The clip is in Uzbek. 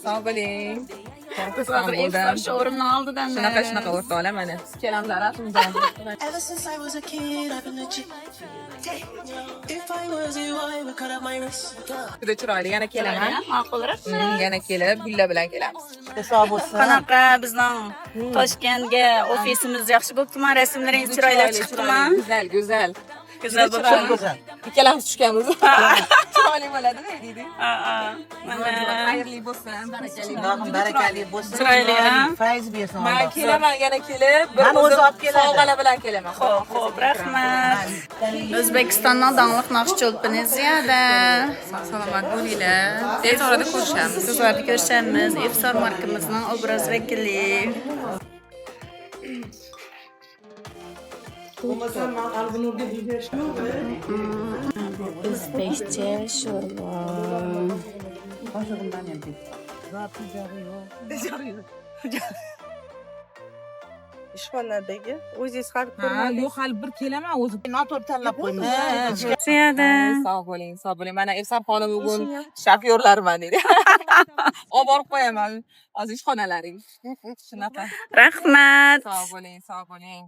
Sağ bo'ling. Iftar sho'rimni oldidan Shunaqa o'rtoqlar mana. Kelamiz arafimizdan. Ever since I was a kid, I've been legit. If I was you, I would cut out my wrist. Juda chiroyli, yana kelaman. ma'qulroq. Yana kelib, gulla bilan kelamiz. Sog' bo'lsin. Qanaqa bizning Toshkentga ofisimiz yaxshi bo'ptimi? Rasmlaringiz chiroyli chiqdimi? Go'zal. Go'zal Çok bo'ldi. güzel. Ikkalamiz tushganmiz. Chiroyli bo'ladi-da, deydi. Mana Xayrli bo'lsin, barakali. Allohim barakali bo'lsin. Chiroyli, ha? Fayz bersin. Men Alloh. kelaman, yana kelib, bir Men o'zi olib keladi. sovg'alar bilan kelaman. Xo'p, rahmat. O'zbekistonning donglik naqshcho'lpini Ziyoda. Salomat bo'linglar. Tez orada ko'rishamiz. Tez orada ko'rishamiz. Iftor markamizning obraz vakili. O'zbekcha sho'rva. Ishxonadagi o'zingiz hal Ha, yo'q hali bir kelaman o'zi. noto'g'ri tanlab qo'ymiz. Ziyoda. Sog' bo'ling. Mana Efsar xonim bugun shofyorlarman dedi. Olib borib qo'yaman hozir ishxonalaring. Shunaqa. Rahmat. Sog' bo'ling.